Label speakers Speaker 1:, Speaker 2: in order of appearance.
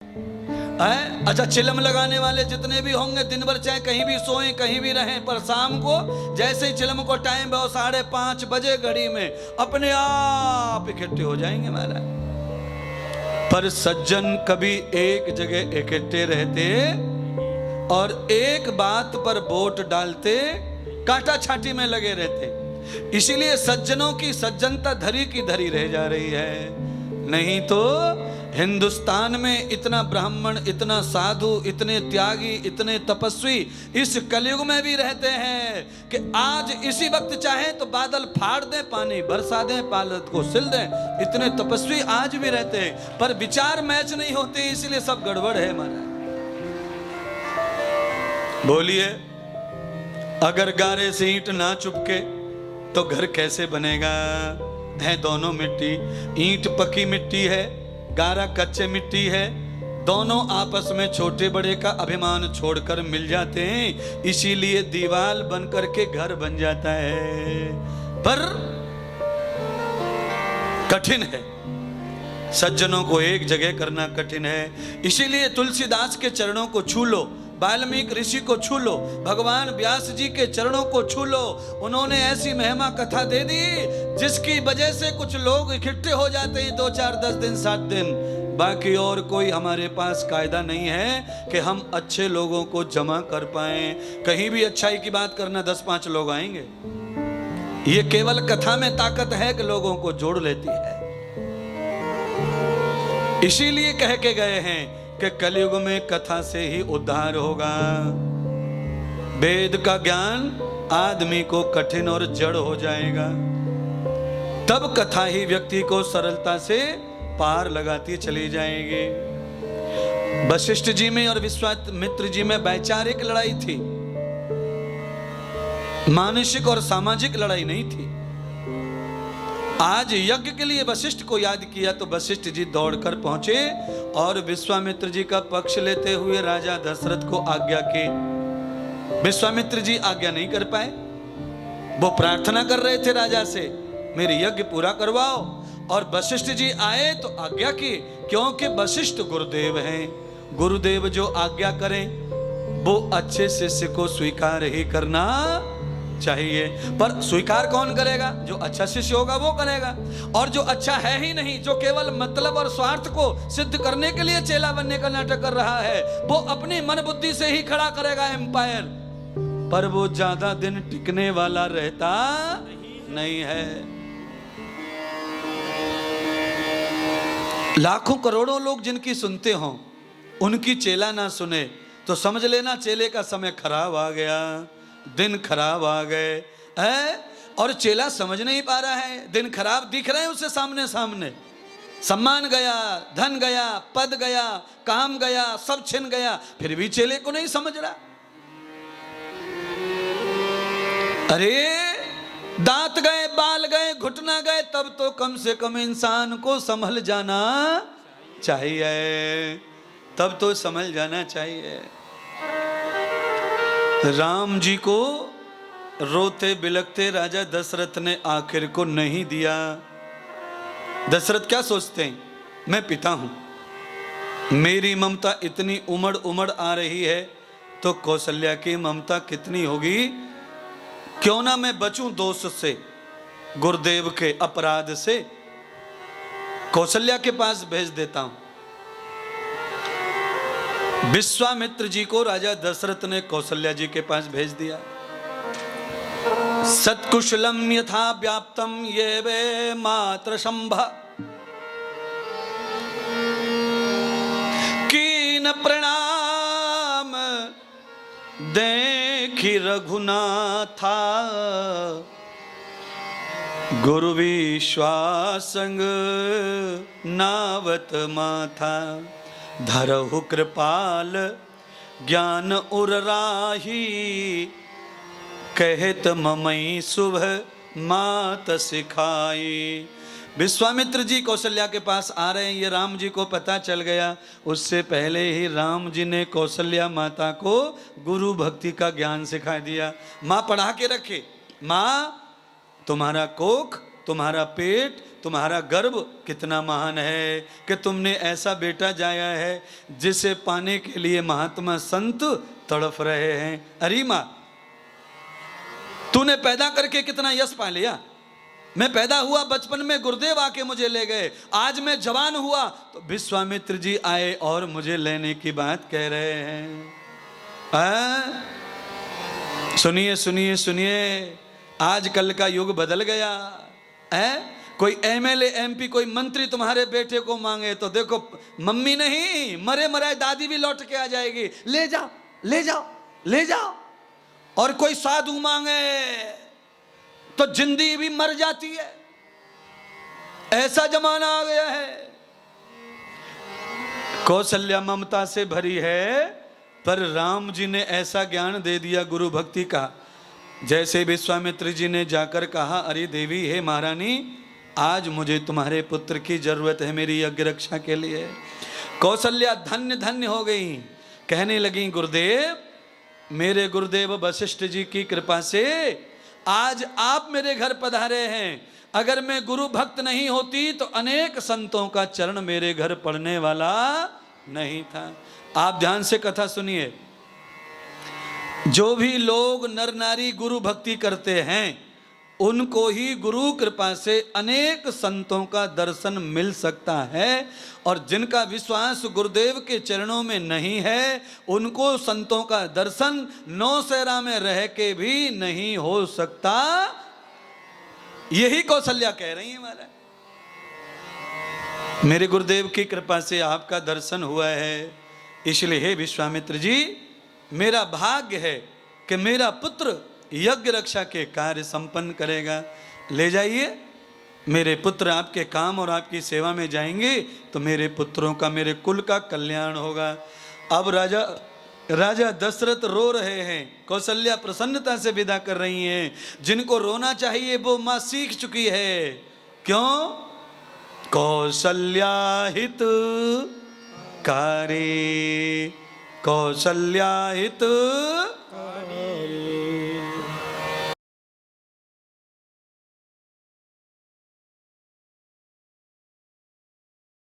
Speaker 1: है। अच्छा, चिलम लगाने वाले जितने भी होंगे दिन भर चाहे कहीं भी सोएं कहीं भी रहें, पर शाम को जैसे ही चिलम को टाइम है 5:30 बजे घड़ी में अपने आप इकट्ठे हो जाएंगे महाराज। पर सज्जन कभी एक जगह इकट्ठे रहते और एक बात पर वोट डालते, काटा छाटी में लगे रहते। इसीलिए सज्जनों की सज्जनता धरी की धरी रह जा रही है। नहीं तो हिंदुस्तान में इतना ब्राह्मण, इतना साधु, इतने त्यागी, इतने तपस्वी इस कलयुग में भी रहते हैं कि आज इसी वक्त चाहे तो बादल फाड़ दें, पानी बरसा दें, पालत को सिल दें। इतने तपस्वी आज भी रहते हैं, पर विचार मैच नहीं होते, इसलिए सब गड़बड़ है महाराज। बोलिए, अगर गारे से ईंट ना चुपके तो घर कैसे बनेगा? है दोनों मिट्टी, ईंट पक्की मिट्टी है, गारा कच्चे मिट्टी है। दोनों आपस में छोटे बड़े का अभिमान छोड़कर मिल जाते हैं, इसीलिए दीवार बन करके घर बन जाता है। पर कठिन है, सज्जनों को एक जगह करना कठिन है। इसीलिए तुलसीदास के चरणों को छू लो, वाल्मीकि ऋषि को छू लो, भगवान व्यास जी के चरणों को छू लो। उन्होंने ऐसी महिमा कथा दे दी जिसकी वजह से कुछ लोग इकट्ठे हो जाते हैं 2, 4, 10 दिन, 7 दिन। बाकी और कोई हमारे पास कायदा नहीं है कि हम अच्छे लोगों को जमा कर पाएं। कहीं भी अच्छाई की बात करना 10-5 लोग आएंगे। ये केवल कथा में ताकत है कि लोगों को जोड़ लेती है। इसीलिए कह के गए हैं कि कलयुग में कथा से ही उद्धार होगा। वेद का ज्ञान आदमी को कठिन और जड़ हो जाएगा, तब कथा ही व्यक्ति को सरलता से पार लगाती चली जाएगी। वशिष्ठ जी में और विश्वामित्र जी में वैचारिक लड़ाई थी, मानसिक और सामाजिक लड़ाई नहीं थी। आज यज्ञ के लिए वशिष्ठ को याद किया तो वशिष्ठ जी दौड़कर पहुंचे और विश्वामित्र जी का पक्ष लेते हुए राजा दशरथ को आज्ञा की। विश्वामित्र जी आज्ञा नहीं कर पाए, वो प्रार्थना कर रहे थे राजा से, मेरे यज्ञ पूरा करवाओ। और वशिष्ठ जी आए तो आज्ञा की, क्योंकि वशिष्ठ गुरुदेव हैं। गुरुदेव जो आज्ञा करें वो अच्छे शिष्य को स्वीकार ही करना चाहिए। पर स्वीकार कौन करेगा? जो अच्छा शिष्य होगा वो करेगा। और जो अच्छा है ही नहीं, जो केवल मतलब और स्वार्थ को सिद्ध करने के लिए चेला बनने का नाटक कर रहा है, वो अपनी मन बुद्धि से ही खड़ा करेगा एम्पायर, पर वो ज्यादा दिन टिकने वाला रहता नहीं है। लाखों करोड़ों लोग जिनकी सुनते हों, उनकी चेला ना सुने तो समझ लेना चेले का समय खराब आ गया, दिन खराब आ गए है। और चेला समझ नहीं पा रहा है, दिन खराब दिख रहे हैं उसे सामने सामने। सम्मान गया, धन गया, पद गया, काम गया, सब छिन गया, फिर भी चेले को नहीं समझ रहा। अरे दांत गए, बाल गए, घुटना गए, तब तो कम से कम इंसान को संभल जाना चाहिए, तब तो संभल जाना चाहिए। राम जी को रोते बिलखते राजा दशरथ ने आखिर को नहीं दिया। दशरथ क्या सोचते हैं, मैं पिता हूं, मेरी ममता इतनी उमड़ उमड़ आ रही है तो कौशल्या की ममता कितनी होगी। क्यों ना मैं बचूं दोष से, गुरुदेव के अपराध से, कौशल्या के पास भेज देता हूं। विश्वामित्र जी को राजा दशरथ ने कौशल्या जी के पास भेज दिया। सत्कुशलम यथा व्याप्तम ये वे मात्र संभ कीन प्रणाम देखी रघुनाथा गुरु विश्वासंग नावत माथा धरहु कृपाल ज्ञान उर राही कहत ममई शुभ मात सिखाई। विश्वामित्र जी कौशल्या के पास आ रहे हैं, ये राम जी को पता चल गया। उससे पहले ही राम जी ने कौशल्या माता को गुरु भक्ति का ज्ञान सिखा दिया। माँ पढ़ा के रखे, माँ तुम्हारा कोख, तुम्हारा पेट तुम्हारा गर्व कितना महान है कि तुमने ऐसा बेटा जाया है जिसे पाने के लिए महात्मा संत तड़फ रहे हैं। अरे माँ, तूने पैदा करके कितना यश पा लिया। मैं पैदा हुआ बचपन में, गुरुदेव आके मुझे ले गए। आज मैं जवान हुआ तो विश्वामित्र जी आए और मुझे लेने की बात कह रहे हैं। सुनिए सुनिए सुनिए, आजकल का युग बदल गया है। कोई एमएलए एमपी कोई मंत्री तुम्हारे बेटे को मांगे तो देखो, मम्मी नहीं, मरे मराए दादी भी लौट के आ जाएगी, ले जाओ ले जाओ ले जाओ। और कोई साधु मांगे तो जिंदगी भी मर जाती है। ऐसा जमाना आ गया है। कौशल्या ममता से भरी है, पर राम जी ने ऐसा ज्ञान दे दिया गुरु भक्ति का, जैसे विश्वामित्र जी ने जाकर कहा, अरे देवी, हे महारानी, आज मुझे तुम्हारे पुत्र की जरूरत है मेरी यज्ञ रक्षा के लिए। कौशल्या धन्य धन्य हो गई, कहने लगी, गुरुदेव, मेरे गुरुदेव वशिष्ठ जी की कृपा से आज आप मेरे घर पधारे हैं। अगर मैं गुरु भक्त नहीं होती तो अनेक संतों का चरण मेरे घर पड़ने वाला नहीं था। आप ध्यान से कथा सुनिए। जो भी लोग नर नारी गुरु भक्ति करते हैं उनको ही गुरु कृपा से अनेक संतों का दर्शन मिल सकता है, और जिनका विश्वास गुरुदेव के चरणों में नहीं है उनको संतों का दर्शन नौसेरा में रह के भी नहीं हो सकता। यही कौशल्या कह रही है महाराज। मेरे गुरुदेव की कृपा से आपका दर्शन हुआ है, इसलिए हे विश्वामित्र जी, मेरा भाग्य है कि मेरा पुत्र यज्ञ रक्षा के कार्य संपन्न करेगा। ले जाइए, मेरे पुत्र आपके काम और आपकी सेवा में जाएंगे तो मेरे पुत्रों का, मेरे कुल का कल्याण होगा। अब राजा दशरथ रो रहे हैं, कौशल्या प्रसन्नता से विदा कर रही हैं। जिनको रोना चाहिए वो माँ सीख चुकी है। क्यों? कौशल्या हित कारी, कौशल्या हित